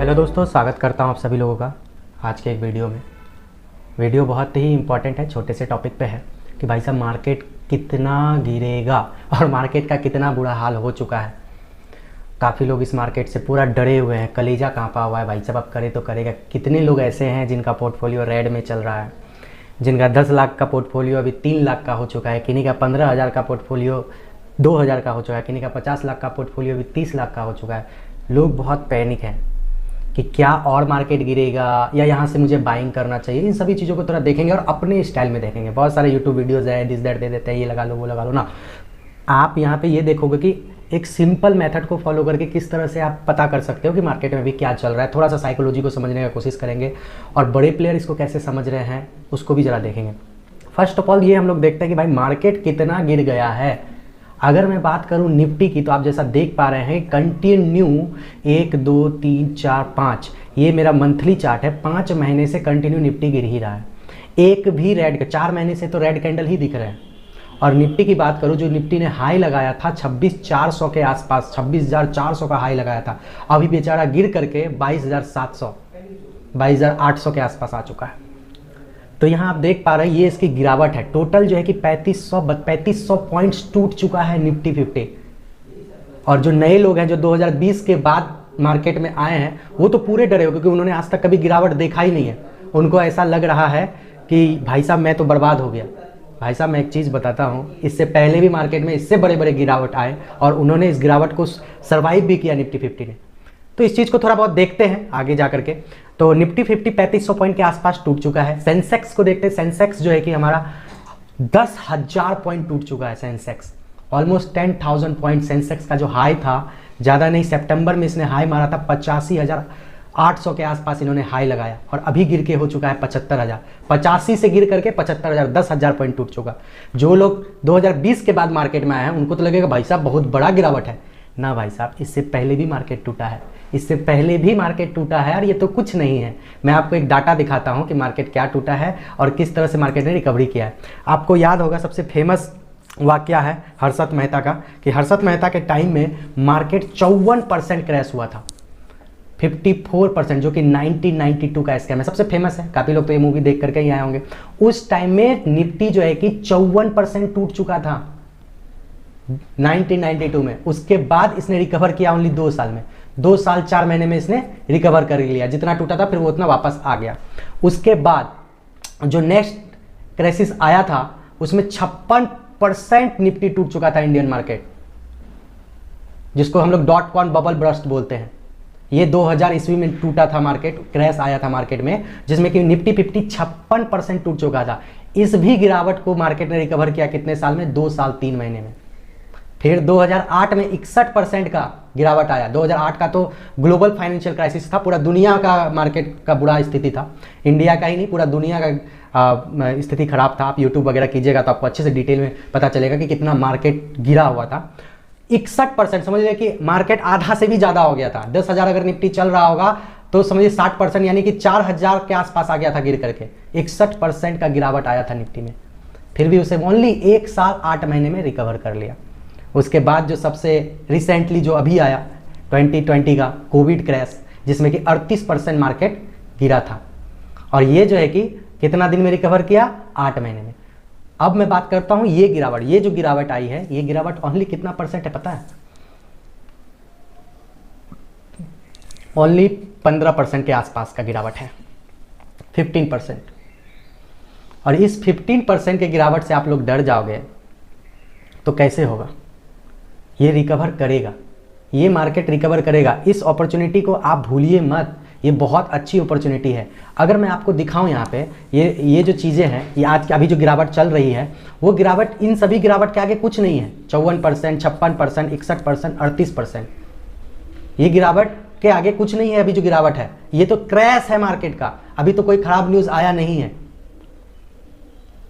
Hello दोस्तों, स्वागत करता हूं आप सभी लोगों का आज के एक वीडियो में। वीडियो बहुत ही इंपॉर्टेंट है, छोटे से टॉपिक पे है कि भाई साहब मार्केट कितना गिरेगा और मार्केट का कितना बुरा हाल हो चुका है। काफ़ी लोग इस मार्केट से पूरा डरे हुए हैं, कलेजा कांपा हुआ है भाई साहब अब करे तो करेगा। कितने लोग ऐसे हैं जिनका पोर्टफोलियो रेड में चल रहा है, जिनका 10 लाख का पोर्टफोलियो अभी 3 लाख का हो चुका है, किन्हीं का 15,000 का पोर्टफोलियो 2,000 का हो चुका है, किन्हीं का 50 लाख का पोर्टफोलियो अभी 30 लाख का हो चुका है। लोग बहुत पैनिक हैं कि क्या और मार्केट गिरेगा या यहाँ से मुझे बाइंग करना चाहिए। इन सभी चीज़ों को थोड़ा देखेंगे और अपने स्टाइल में देखेंगे। बहुत सारे यूट्यूब वीडियोज़ है, दिस दैट दे देते हैं, ये लगा लो वो लगा लो ना। आप यहाँ पे ये देखोगे कि एक सिंपल मेथड को फॉलो करके किस तरह से आप पता कर सकते हो कि मार्केट में अभी क्या चल रहा है। थोड़ा सा साइकोलॉजी को समझने की कोशिश करेंगे और बड़े प्लेयर इसको कैसे समझ रहे हैं उसको भी ज़रा देखेंगे। फर्स्ट ऑफ ऑल ये हम लोग देखते हैं कि भाई मार्केट कितना गिर गया है। अगर मैं बात करूं निफ्टी की तो आप जैसा देख पा रहे हैं कंटिन्यू 1 2 3 4 5 ये मेरा मंथली चार्ट है। 5 महीने से कंटिन्यू निफ्टी गिर ही रहा है। एक भी रेड, 4 महीने से तो रेड कैंडल ही दिख रहे हैं। और निफ्टी की बात करूं, जो निफ्टी ने हाई लगाया था 26,400 के आसपास, 26,400 का हाई लगाया था, अभी बेचारा गिर करके 22,700 22,800 के आसपास आ चुका है। तो यहाँ आप देख पा रहे हैं ये इसकी गिरावट है। टोटल जो है कि 3500 पॉइंट्स टूट चुका है निफ्टी 50। और जो नए लोग हैं जो 2020 के बाद मार्केट में आए हैं वो तो पूरे डरे हो, क्योंकि उन्होंने आज तक कभी गिरावट देखा ही नहीं है। उनको ऐसा लग रहा है कि भाई साहब मैं तो बर्बाद हो गया। भाई साहब मैं एक चीज़ बताता हूँ, इससे पहले भी मार्केट में इससे बड़े बड़े गिरावट आए और उन्होंने इस गिरावट को सर्वाइव भी किया निफ्टी 50 ने। तो इस चीज़ को थोड़ा बहुत देखते हैं आगे जा करके। तो निफ्टी 50 3500 पॉइंट के आसपास टूट चुका है। सेंसेक्स को देखते हैं। सेंसेक्स जो है कि हमारा 10,000 पॉइंट टूट चुका है। सेंसेक्स ऑलमोस्ट 10,000 पॉइंट सेंसेक्स का जो हाई था, ज़्यादा नहीं, सितंबर में इसने हाई मारा था 85,800 के आसपास इन्होंने हाई लगाया और अभी गिर के हो चुका है 75,000। 85 से गिर करके 75,000, 10,000 पॉइंट टूट चुका। जो लोग 2020 के बाद मार्केट में आए हैं उनको तो लगेगा भाई साहब बहुत बड़ा गिरावट है ना। भाई साहब इससे पहले भी मार्केट टूटा है, इससे पहले भी मार्केट टूटा है और ये तो कुछ नहीं है। मैं आपको एक डाटा दिखाता हूं कि मार्केट क्या टूटा है और किस तरह से मार्केट ने रिकवरी किया है। आपको याद होगा सबसे फेमस वाकया है हर्षद मेहता का, कि हर्षद मेहता के टाइम में मार्केट 54% क्रैश हुआ था, 54%, जो कि 1992 का स्कैम है, सबसे फेमस है। काफ़ी लोग तो ये मूवी देख करके ही आए होंगे। उस टाइम में निफ्टी जो है कि 54% टूट चुका था 1992 में। उसके बाद इसने रिकवर किया ओनली 2 साल में, 2 साल 4 महीने में इसने रिकवर कर लिया। जितना टूटा था फिर वो उतना वापस आ गया। उसके बाद जो नेक्स्ट क्राइसिस आया था उसमें 56% निफ्टी टूट चुका था इंडियन मार्केट, जिसको हम लोग .com बबल बर्स्ट बोलते हैं। ये 2000 ईस्वी में टूटा था मार्केट, क्रैश आया था मार्केट में, जिसमें कि निफ्टी 50 56% टूट चुका था। इस भी गिरावट को मार्केट ने रिकवर किया कितने साल में? 2 साल 3 महीने में। फिर 2008 में 61% का गिरावट आया। 2008 का तो ग्लोबल फाइनेंशियल क्राइसिस था, पूरा दुनिया का मार्केट का बुरा स्थिति था, इंडिया का ही नहीं पूरा दुनिया का स्थिति खराब था। आप यूट्यूब वगैरह कीजिएगा तो आपको अच्छे से डिटेल में पता चलेगा कि कितना मार्केट गिरा हुआ था। 61%, समझ लीजिए कि मार्केट आधा से भी ज़्यादा हो गया था। 10,000 अगर निफ्टी चल रहा होगा तो समझिए 60%, यानी कि 4,000 के आसपास आ गया था गिर करके। 61% का गिरावट आया था निफ्टी में, फिर भी उसे ओनली 1 साल 8 महीने में रिकवर कर लिया। उसके बाद जो सबसे रिसेंटली जो अभी आया 2020 का कोविड क्रैश, जिसमें कि 38% मार्केट गिरा था, और ये जो है कि कितना दिन में रिकवर किया? 8 महीने में। अब मैं बात करता हूं ये गिरावट, ये जो गिरावट आई है, ये गिरावट ओनली कितना परसेंट है पता है? ओनली 15% के आसपास का गिरावट है, 15%। और इस 15% के गिरावट से आप लोग डर जाओगे तो कैसे होगा? ये रिकवर करेगा, ये मार्केट रिकवर करेगा। इस अपॉर्चुनिटी को आप भूलिए मत, ये बहुत अच्छी अपॉर्चुनिटी है। अगर मैं आपको दिखाऊं यहाँ पे ये जो चीज़ें हैं, ये आज की अभी जो गिरावट चल रही है, वो गिरावट इन सभी गिरावट के आगे कुछ नहीं है। 54%, 56%, 61%, 38%, ये गिरावट के आगे कुछ नहीं है। अभी जो गिरावट है ये तो क्रैश है मार्केट का, अभी तो कोई खराब न्यूज़ आया नहीं है।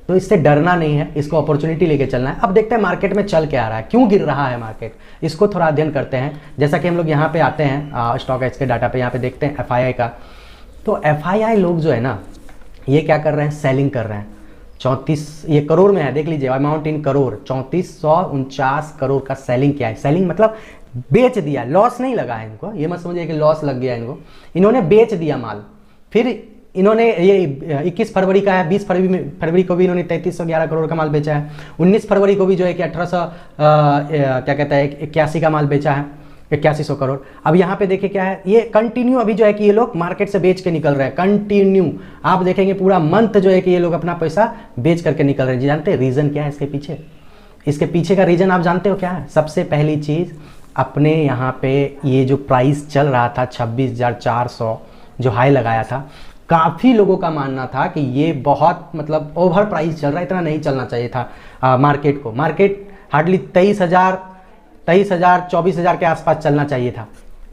तो इससे डरना नहीं है, इसको अपॉर्चुनिटी लेके चलना है। अब देखते हैं मार्केट में चल क्या आ रहा है, क्यों गिर रहा है मार्केट, इसको थोड़ा अध्ययन करते हैं। जैसा कि हम लोग यहाँ पे आते हैं स्टॉक एक्सचेंज के डाटा पे, यहाँ पे देखते हैं एफआईआई का। तो एफआईआई लोग जो है ना, ये क्या कर रहे हैं? सेलिंग कर रहे हैं। 34, ये करोड़ में है, देख लीजिए अमाउंट इन करोड़, 3449 करोड़ का सेलिंग किया है। सेलिंग मतलब बेच दिया, लॉस नहीं लगा है इनको, ये मत समझिए कि लॉस लग गया इनको, इन्होंने बेच दिया माल। फिर इन्होंने ये 21 फरवरी का है, 20 फरवरी को भी इन्होंने 3311 करोड़ का माल बेचा है। 19 फरवरी को भी जो है कि 1800 क्या कहता है 81 का माल बेचा है, 8100 करोड़। अब यहाँ पे देखिए क्या है, ये कंटिन्यू अभी जो है कि ये लोग मार्केट से बेच के निकल रहे हैं, कंटिन्यू आप देखेंगे पूरा मंथ जो है कि ये लोग अपना पैसा बेच करके निकल रहे हैं। जानते हैं रीज़न क्या है इसके पीछे? इसके पीछे का रीज़न आप जानते हो क्या है? सबसे पहली चीज़, अपने यहाँ पे ये जो प्राइस चल रहा था 26,400 जो हाई लगाया था, काफ़ी लोगों का मानना था कि ये बहुत मतलब ओवर प्राइस चल रहा है, इतना नहीं चलना चाहिए था मार्केट को। मार्केट हार्डली 23,000 24,000 के आसपास चलना चाहिए था,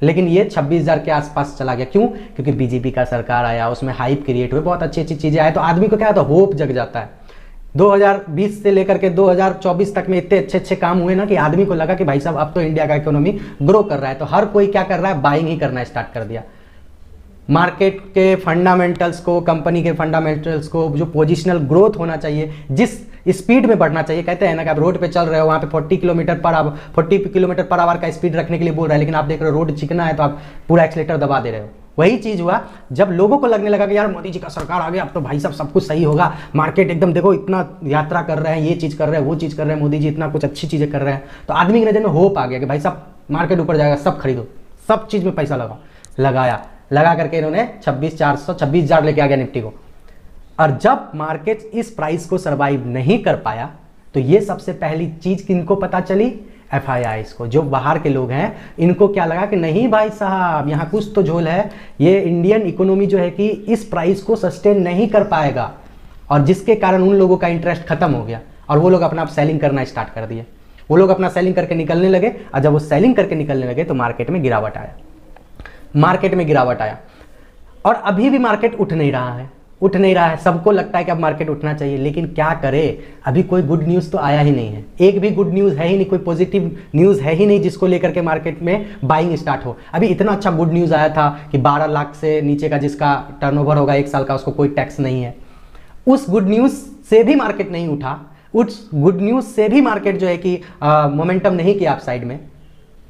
लेकिन ये 26,000 के आसपास चला गया। क्यों? क्योंकि बीजेपी का सरकार आया, उसमें हाइप क्रिएट हुए, बहुत अच्छी अच्छी चीज़ें आए, तो आदमी को क्या होता है, होप जग जाता है। 2020 से लेकर के 2024 तक में इतने अच्छे अच्छे काम हुए ना कि आदमी को लगा कि भाई साहब अब तो इंडिया का इकोनॉमी ग्रो कर रहा है, तो हर कोई क्या कर रहा है, बाइंग ही करना स्टार्ट कर दिया। मार्केट के फंडामेंटल्स को, कंपनी के फंडामेंटल्स को, जो पोजिशनल ग्रोथ होना चाहिए, जिस स्पीड में बढ़ना चाहिए, कहते हैं ना कि आप रोड पे चल रहे हो, वहाँ पे 40 किलोमीटर पर आवर का स्पीड रखने के लिए बोल रहा है, लेकिन आप देख रहे हो रोड चिकना है तो आप पूरा एक्सीलेटर दबा दे रहे हो। वही चीज़ हुआ जब लोगों को लगने लगा कि यार मोदी जी का सरकार आ गया, अब तो भाई साहब सब कुछ सही होगा, मार्केट एकदम देखो इतना यात्रा कर रहे हैं, ये चीज़ कर रहे हैं, वो चीज़ कर रहे हैं, मोदी जी इतना कुछ अच्छी चीज़ें कर रहे हैं, तो आदमी की नज़र में होप आ गया कि भाई साहब मार्केट ऊपर जाएगा, सब खरीदो, सब चीज़ में पैसा लगा करके इन्होंने 26,000 लेके आ गया निफ्टी को। और जब मार्केट इस प्राइस को सरवाइव नहीं कर पाया, तो ये सबसे पहली चीज किनको पता चली, FIIs को, जो बाहर के लोग हैं, इनको क्या लगा कि नहीं भाई साहब यहाँ कुछ तो झोल है, ये इंडियन इकोनॉमी जो है कि इस प्राइस को सस्टेन नहीं कर पाएगा, और जिसके कारण उन लोगों का इंटरेस्ट खत्म हो गया और वो लोग अपना सेलिंग करना स्टार्ट कर दिए। वो लोग अपना सेलिंग करके निकलने लगे, और जब वो सेलिंग करके निकलने लगे तो मार्केट में गिरावट आया। और अभी भी मार्केट उठ नहीं रहा है। सबको लगता है कि अब मार्केट उठना चाहिए, लेकिन क्या करे, अभी कोई गुड न्यूज़ तो आया ही नहीं है, एक भी गुड न्यूज़ है ही नहीं, कोई पॉजिटिव न्यूज़ है ही नहीं जिसको लेकर के मार्केट में बाइंग स्टार्ट हो। अभी इतना अच्छा गुड न्यूज़ आया था कि 12 लाख से नीचे का जिसका टर्नओवर होगा 1 साल का, उसको कोई टैक्स नहीं है। उस गुड न्यूज़ से भी मार्केट नहीं उठा, उस गुड न्यूज़ से भी मार्केट जो है कि मोमेंटम नहीं किया आप साइड में,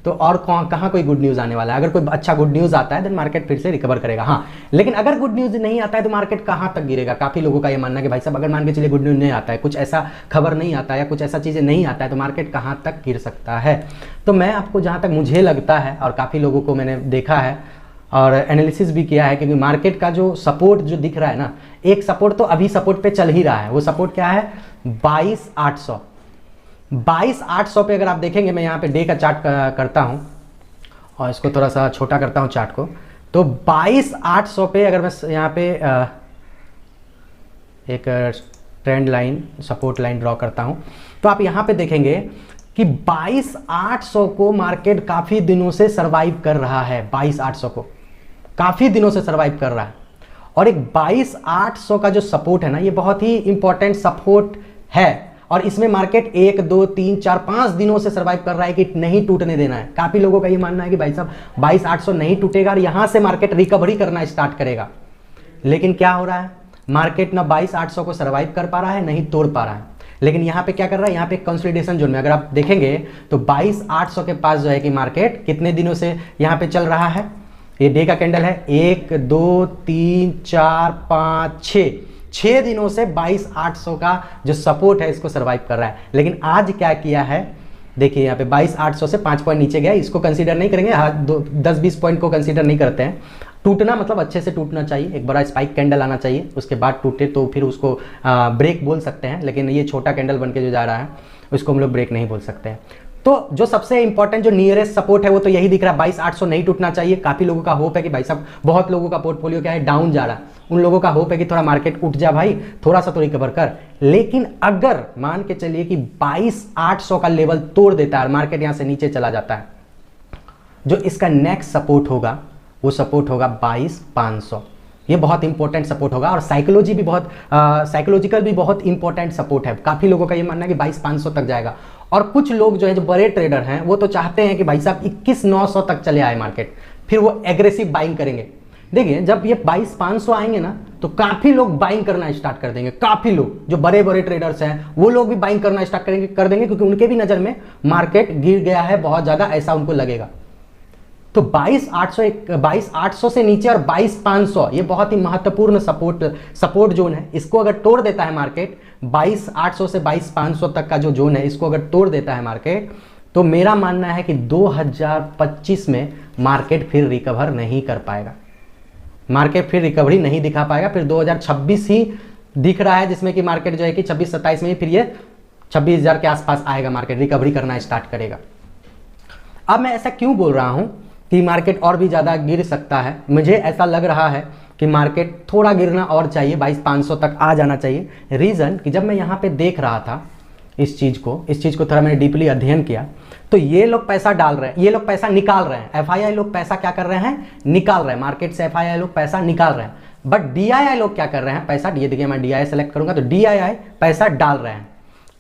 तो और कहाँ कोई गुड न्यूज़ आने वाला है। अगर कोई अच्छा गुड न्यूज़ आता है देन मार्केट फिर से रिकवर करेगा। हाँ, लेकिन अगर गुड न्यूज़ नहीं आता है तो मार्केट कहाँ तक गिरेगा। काफ़ी लोगों का ये मानना है कि भाई साहब अगर मान के चलिए गुड न्यूज़ नहीं आता है, कुछ ऐसा खबर नहीं आता है या कुछ ऐसा चीज़ें नहीं आता है, तो मार्केट कहाँ तक गिर सकता है। तो मैं आपको जहाँ तक मुझे लगता है, और काफ़ी लोगों को मैंने देखा है और एनालिसिस भी किया है, क्योंकि मार्केट का जो सपोर्ट जो दिख रहा है ना, एक सपोर्ट तो अभी सपोर्ट पे चल ही रहा है। वो सपोर्ट क्या है, 22,800 पे अगर आप देखेंगे, मैं यहाँ पे डे का चार्ट करता हूँ और इसको थोड़ा सा छोटा करता हूँ चार्ट को, तो 22,800 पे अगर मैं यहाँ पे एक trend line, support line draw करता हूँ, तो आप यहाँ पे देखेंगे कि 22,800 को मार्केट काफ़ी दिनों से सरवाइव कर रहा है। 22,800 को काफ़ी दिनों से सरवाइव कर रहा है, और एक 22,800 का जो सपोर्ट है ना, ये बहुत ही इंपॉर्टेंट सपोर्ट है, और इसमें मार्केट 1 2 3 4 5 दिनों से सरवाइव कर रहा है कि नहीं टूटने देना है। काफ़ी लोगों का ये मानना है कि भाई साहब 22,800 नहीं टूटेगा और यहाँ से मार्केट रिकवरी करना स्टार्ट करेगा, लेकिन क्या हो रहा है, मार्केट ना 22,800 को सरवाइव कर पा रहा है, नहीं तोड़ पा रहा है। लेकिन यहाँ पे क्या कर रहा है, यहाँ पे कंसोलिडेशन जोन में अगर आप देखेंगे तो 22,800 के पास जो है कि मार्केट कितने दिनों से यहाँ पे चल रहा है, ये डे का कैंडल है, 1 2 3 4 5 6 दिनों से 22,800 का जो सपोर्ट है इसको सरवाइव कर रहा है। लेकिन आज क्या किया है, देखिए यहाँ पे 22,800 से 5 पॉइंट नीचे गया, इसको कंसीडर नहीं करेंगे, 10-20 पॉइंट को कंसीडर नहीं करते हैं। टूटना मतलब अच्छे से टूटना चाहिए, एक बड़ा स्पाइक कैंडल आना चाहिए, उसके बाद टूटे तो फिर उसको ब्रेक बोल सकते हैं, लेकिन ये छोटा कैंडल बन के जो जा रहा है उसको हम लोग ब्रेक नहीं बोल सकते हैं। तो जो सबसे इंपॉर्टेंट जो नियरेस्ट सपोर्ट है वो तो यही दिख रहा है, 22,800 नहीं टूटना चाहिए। काफ़ी लोगों का होप है कि भाई साहब, बहुत लोगों का पोर्टफोलियो क्या है, डाउन जा रहा है, उन लोगों का होप है कि थोड़ा मार्केट उठ जा भाई, थोड़ा सा तो रिकवर कर। लेकिन अगर मान के चलिए कि 22,800 का लेवल तोड़ देता है, मार्केट यहाँ से नीचे चला जाता है, जो इसका नेक्स्ट सपोर्ट होगा वो सपोर्ट होगा 22,500। ये बहुत इंपॉर्टेंट सपोर्ट होगा, और साइकोलॉजिकल भी बहुत इंपॉर्टेंट सपोर्ट है। काफ़ी लोगों का ये मानना है कि 22,500 तक जाएगा, और कुछ लोग जो है, जो बड़े ट्रेडर हैं, वो तो चाहते हैं कि भाई साहब 21,900 तक चले आए मार्केट, फिर वो एग्रेसिव बाइंग करेंगे। देखिए जब ये 22,500 आएंगे ना, तो काफी लोग बाइंग करना स्टार्ट कर देंगे। काफी लोग जो बड़े बड़े ट्रेडर्स हैं वो लोग भी बाइंग करना स्टार्ट कर देंगे क्योंकि उनके भी नजर में मार्केट गिर गया है बहुत ज्यादा, ऐसा उनको लगेगा। तो 22,800 से नीचे और 22,500 ये बहुत ही महत्वपूर्ण सपोर्ट जोन है। इसको अगर तोड़ देता है मार्केट, 22,800 से 22,500 तक का जो जोन है, इसको अगर तोड़ देता है मार्केट, तो मेरा मानना है कि 2025 में मार्केट फिर रिकवर नहीं कर पाएगा। मार्केट फिर रिकवरी नहीं दिखा पाएगा। फिर 2026 ही दिख रहा है जिसमें कि मार्केट जो है कि 26-27 में ही फिर ये 26,000 के आसपास आएगा, मार्केट रिकवरी करना स्टार्ट करेगा। अब मैं ऐसा क्यों बोल रहा हूं कि मार्केट और भी ज़्यादा गिर सकता है? मुझे ऐसा लग रहा है कि मार्केट थोड़ा गिरना और चाहिए, 22,500 तक आ जाना चाहिए। रीज़न कि जब मैं यहाँ पे देख रहा था इस चीज़ को थोड़ा मैंने डीपली अध्ययन किया, तो ये लोग पैसा डाल रहे हैं, ये लोग पैसा निकाल रहे हैं। एफआईआई लोग पैसा क्या कर रहे हैं? निकाल रहे हैं। मार्केट से एफआईआई लोग पैसा निकाल रहे हैं। बट डीआईआई लोग क्या कर रहे हैं? पैसा, ये देखिए मैं डीआईआई सेलेक्ट करूंगा तो डीआईआई पैसा डाल रहे हैं।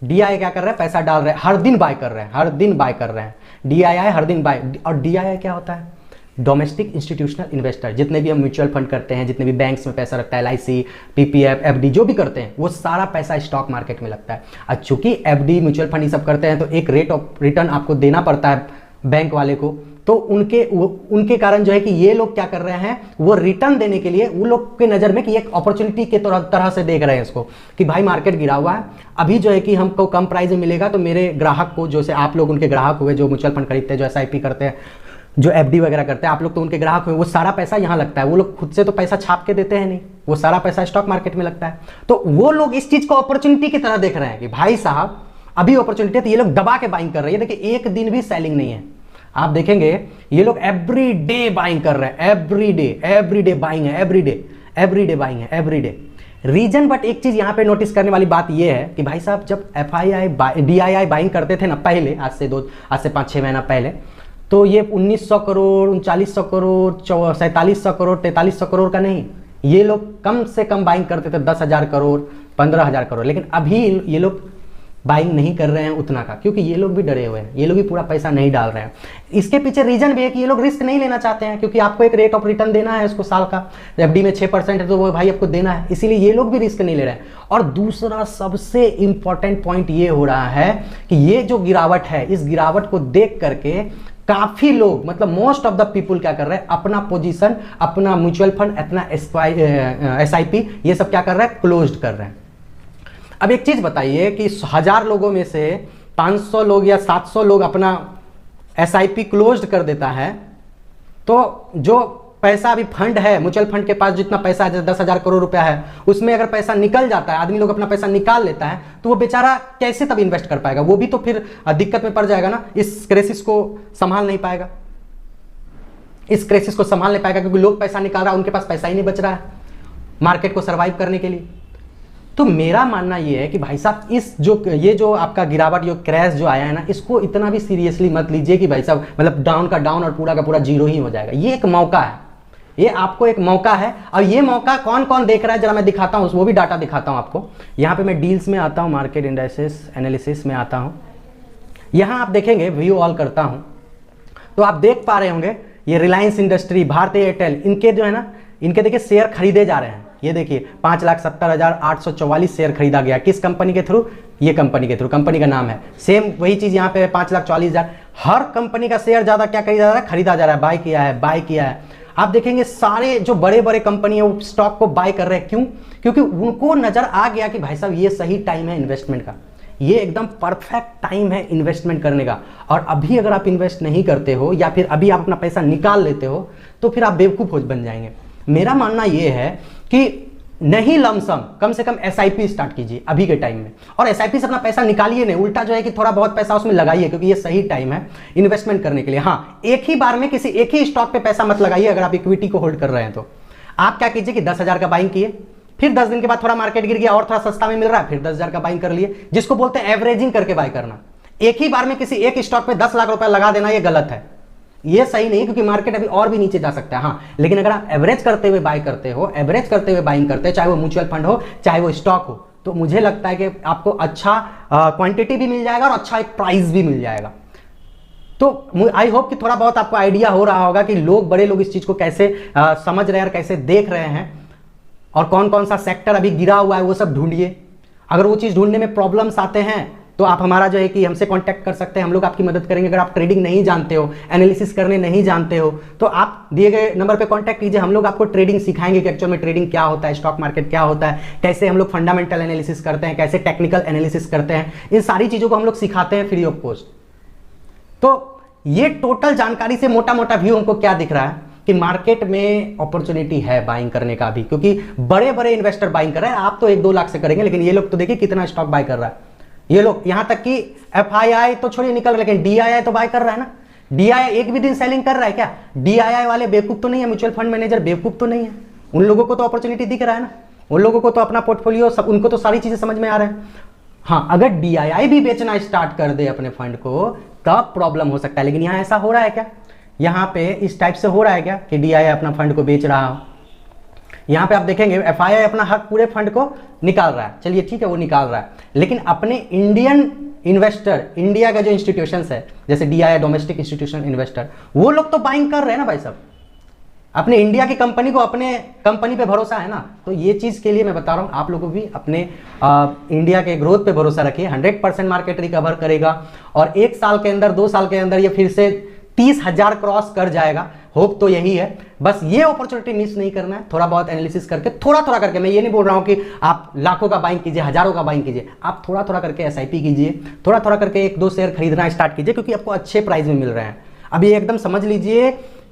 डीआईआई क्या कर रहे हैं? पैसा डाल रहे हैं, हर दिन बाय कर रहे हैं, हर दिन बाय कर रहे हैं। डीआईआई हर दिन बाय। और डीआईआई क्या होता है? Domestic institutional investor. जितने भी हम म्यूचुअल फंड करते हैं, जितने भी बैंक्स में पैसा रखता है, LIC, PPF, FD जो भी करते हैं, वो सारा पैसा स्टॉक मार्केट में लगता है। और चूंकि FD म्यूचुअल फंड ये सब करते हैं तो एक रेट ऑफ रिटर्न आपको देना पड़ता है बैंक वाले को। तो उनके कारण जो है कि ये लोग क्या कर रहे हैं, वो रिटर्न देने के लिए वो लोग के नज़र में कि एक अपॉर्चुनिटी के तरह से देख रहे हैं इसको, कि भाई मार्केट गिरा हुआ है, अभी जो है कि हमको कम प्राइस में मिलेगा, तो मेरे ग्राहक को, जैसे आप लोग उनके ग्राहक हुए जो म्यूचुअल फंड खरीदते हैं, जो SIP करते हैं, जो FD वगैरह करते हैं, आप लोग तो उनके ग्राहक हुए, वो सारा पैसा यहाँ लगता है। वो लोग खुद से तो पैसा छाप के देते हैं नहीं, वो सारा पैसा स्टॉक मार्केट में लगता है। तो वो लोग इस चीज़ को अपॉर्चुनिटी की तरह देख रहे हैं कि भाई साहब अभी अपॉर्चुनिटी है, तो ये लोग दबा के बाइंग कर रहे हैं। देखिए एक दिन भी सेलिंग नहीं है, आप देखेंगे ये लोग एवरी डे बाइंग कर रहे हैं, एवरी डे बाइंग है, एवरी डे बाइंग है, एवरी डे। रीजन, बट एक चीज यहां पे नोटिस करने वाली बात ये है कि भाई साहब जब DII बाइंग करते थे ना पहले, आज से 5-6 महीना पहले, तो ये 1900 करोड़, 3900 करोड़, 4700 करोड़, 4300 करोड़ का नहीं, ये लोग कम से कम बाइंग करते थे 10,000 करोड़, 15,000 करोड़। लेकिन अभी ये लोग बाइंग नहीं कर रहे हैं उतना का, क्योंकि ये लोग भी डरे हुए हैं, ये लोग भी पूरा पैसा नहीं डाल रहे हैं। इसके पीछे रीजन भी है कि ये लोग रिस्क नहीं लेना चाहते हैं, क्योंकि आपको एक रेट ऑफ रिटर्न देना है उसको साल का। FD में 6% है तो वो भाई आपको देना है, इसीलिए ये लोग भी रिस्क नहीं ले रहे हैं। और दूसरा सबसे इंपॉर्टेंट पॉइंट ये हो रहा है कि ये जो गिरावट है, इस गिरावट को देख करके काफी लोग, मतलब मोस्ट ऑफ द पीपुल क्या कर रहे हैं, अपना पोजीशन, अपना म्यूचुअल फंड, अपना SIP ये सब क्या कर रहे हैं, क्लोज्ड कर रहे हैं। अब एक चीज बताइए कि 1000 लोगों में से 500 लोग या 700 लोग अपना SIP क्लोज्ड कर देता है, तो जो पैसा अभी फंड है, म्यूचुअल फंड के पास जितना पैसा है, 10,000 करोड़ रुपया है, उसमें अगर पैसा निकल जाता है, आदमी लोग अपना पैसा निकाल लेता है, तो वो बेचारा कैसे तब इन्वेस्ट कर पाएगा? वो भी तो फिर दिक्कत में पड़ जाएगा ना, इस क्राइसिस को संभाल नहीं पाएगा, क्योंकि लोग पैसा निकाल रहा है, उनके पास पैसा ही नहीं बच रहा है मार्केट को सर्वाइव करने के लिए। तो मेरा मानना ये है कि भाई साहब ये जो आपका गिरावट, जो क्रैश जो आया है ना, इसको इतना भी सीरियसली मत लीजिए कि भाई साहब मतलब डाउन का डाउन और पूरा का पूरा जीरो ही हो जाएगा। ये एक मौका है, ये आपको एक मौका है। और ये मौका कौन कौन देख रहा है जरा मैं दिखाता हूँ, वो भी डाटा दिखाता हूँ आपको। यहाँ पे मैं डील्स में आता हूँ, मार्केट इंडाइसेस एनालिसिस में आता हूँ। यहाँ आप देखेंगे व्यू ऑल करता हूँ, तो आप देख पा रहे होंगे ये रिलायंस इंडस्ट्री, भारती एयरटेल, इनके जो है ना, इनके देखिए शेयर खरीदे जा रहे हैं। ये देखिए 5,70,844 शेयर खरीदा गया। किस कंपनी के थ्रू? ये कंपनी के थ्रू, कंपनी का नाम है सेम वही चीज यहाँ पे 5,40,000। हर कंपनी का शेयर ज्यादा क्या खरीदा जा रहा है, खरीदा जा रहा है, बाय किया है। आप देखेंगे सारे जो बड़े बड़े कंपनी है वो स्टॉक को बाय कर रहे हैं। क्यों? क्योंकि उनको नजर आ गया कि भाई साहब ये सही टाइम है इन्वेस्टमेंट का, ये एकदम परफेक्ट टाइम है इन्वेस्टमेंट करने का। और अभी अगर आप इन्वेस्ट नहीं करते हो या फिर अभी आप अपना पैसा निकाल लेते हो तो फिर आप बेवकूफ बन जाएंगे। मेरा मानना यह है कि नहीं लमसम, कम से कम SIP स्टार्ट कीजिए अभी के टाइम में, और SIP से अपना पैसा निकालिए नहीं, उल्टा जो है कि थोड़ा बहुत पैसा उसमें लगाइए, क्योंकि ये सही टाइम है इन्वेस्टमेंट करने के लिए। हाँ, एक ही बार में किसी एक ही स्टॉक पे पैसा मत लगाइए। अगर आप इक्विटी को होल्ड कर रहे हैं तो आप क्या कीजिए कि 10,000 का बाइंग किए, फिर 10 दिन के बाद थोड़ा मार्केट गिर गया और थोड़ा सस्ता में मिल रहा है, फिर 10,000 का बाइंग कर लिए, जिसको बोलते हैं एवरेजिंग करके बाय करना। एक ही बार में किसी एक स्टॉक पे 10 लाख रुपया लगा देना, ये गलत है, ये सही नहीं, क्योंकि मार्केट अभी और भी नीचे जा सकता है। हाँ, लेकिन अगर आप एवरेज करते हुए बाय करते हो, एवरेज करते हुए बाइंग करते हो, चाहे वो म्यूचुअल फंड हो चाहे वो स्टॉक हो, तो मुझे लगता है कि आपको अच्छा क्वांटिटी भी मिल जाएगा और अच्छा एक प्राइस भी मिल जाएगा। तो आई होप कि थोड़ा बहुत आपको आइडिया हो रहा होगा कि बड़े लोग इस चीज को कैसे समझ रहे हैं और कैसे देख रहे हैं। और कौन कौन सा सेक्टर अभी गिरा हुआ है वो सब ढूंढिए। अगर वो चीज़ ढूंढने में प्रॉब्लम्स आते हैं तो आप हमारा जो है कि हमसे कांटेक्ट कर सकते हैं, हम लोग आपकी मदद करेंगे। अगर आप ट्रेडिंग नहीं जानते हो, एनालिसिस करने नहीं जानते हो, तो आप दिए गए नंबर पे कांटेक्ट कीजिए। हम लोग आपको ट्रेडिंग सिखाएंगे कि एक्चुअल में ट्रेडिंग क्या होता है, स्टॉक मार्केट क्या होता है, कैसे हम लोग फंडामेंटल एनालिसिस करते हैं, कैसे टेक्निकल एनालिसिस करते हैं। इन सारी चीज़ों को हम लोग सिखाते हैं फ्री ऑफ कॉस्ट। तो ये टोटल जानकारी से मोटा मोटा व्यू हमको क्या दिख रहा है कि मार्केट में अपॉर्चुनिटी है बाइंग करने का भी, क्योंकि बड़े बड़े इन्वेस्टर बाइंग कर रहे हैं। आप तो 1-2 लाख से करेंगे, लेकिन ये लोग तो देखिए कितना स्टॉक बाय कर रहा है। ये लोग यहां तक कि FII तो छोड़िए निकल, लेकिन DII तो बाय कर रहा है ना। DII एक भी दिन सेलिंग कर रहा है क्या? DII वाले बेवकूफ तो नहीं है, म्यूचुअल फंड मैनेजर बेवकूफ तो नहीं है। उन लोगों को तो अपॉर्चुनिटी दिख रहा है ना, उन लोगों को तो अपना पोर्टफोलियो सब, उनको तो सारी चीजें समझ में आ रहा है। हाँ, अगर DII भी बेचना स्टार्ट कर दे अपने फंड को तब प्रॉब्लम हो सकता है। लेकिन यहाँ ऐसा हो रहा है क्या? यहाँ पे इस टाइप से हो रहा है क्या कि DII अपना फंड को बेच रहा हो? यहाँ पे आप देखेंगे FII अपना हक पूरे फंड को निकाल रहा है। चलिए ठीक है, वो निकाल रहा है, लेकिन अपने इंडियन इन्वेस्टर, इंडिया का जो इंस्टीट्यूशंस है जैसे DII डोमेस्टिक इंस्टीट्यूशन इन्वेस्टर, वो लोग तो बाइंग कर रहे हैं ना भाई साहब। अपने इंडिया की कंपनी को, अपने कंपनी पे भरोसा है ना। तो ये चीज़ के लिए मैं बता रहा हूँ आप लोगों को भी अपने इंडिया के ग्रोथ पे भरोसा रखिए। 100% मार्केट रिकवर करेगा और 1 साल के अंदर, 2 साल के अंदर ये फिर से 30,000 क्रॉस कर जाएगा। होप तो यही है। बस ये अपॉर्चुनिटी मिस नहीं करना है। थोड़ा बहुत एनालिसिस करके, थोड़ा थोड़ा करके, मैं ये नहीं बोल रहा हूँ कि आप लाखों का बाइंग कीजिए, हजारों का बाइंग कीजिए। आप थोड़ा थोड़ा करके SIP कीजिए, थोड़ा थोड़ा करके 1-2 शेयर खरीदना स्टार्ट कीजिए, क्योंकि आपको अच्छे प्राइस में मिल रहे हैं। अभी एकदम समझ लीजिए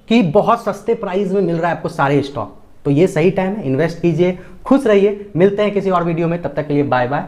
कि बहुत सस्ते प्राइस में मिल रहा है आपको सारे स्टॉक। तो ये सही टाइम है, इन्वेस्ट कीजिए, खुश रहिए। मिलते हैं किसी और वीडियो में, तब तक के लिए बाय बाय।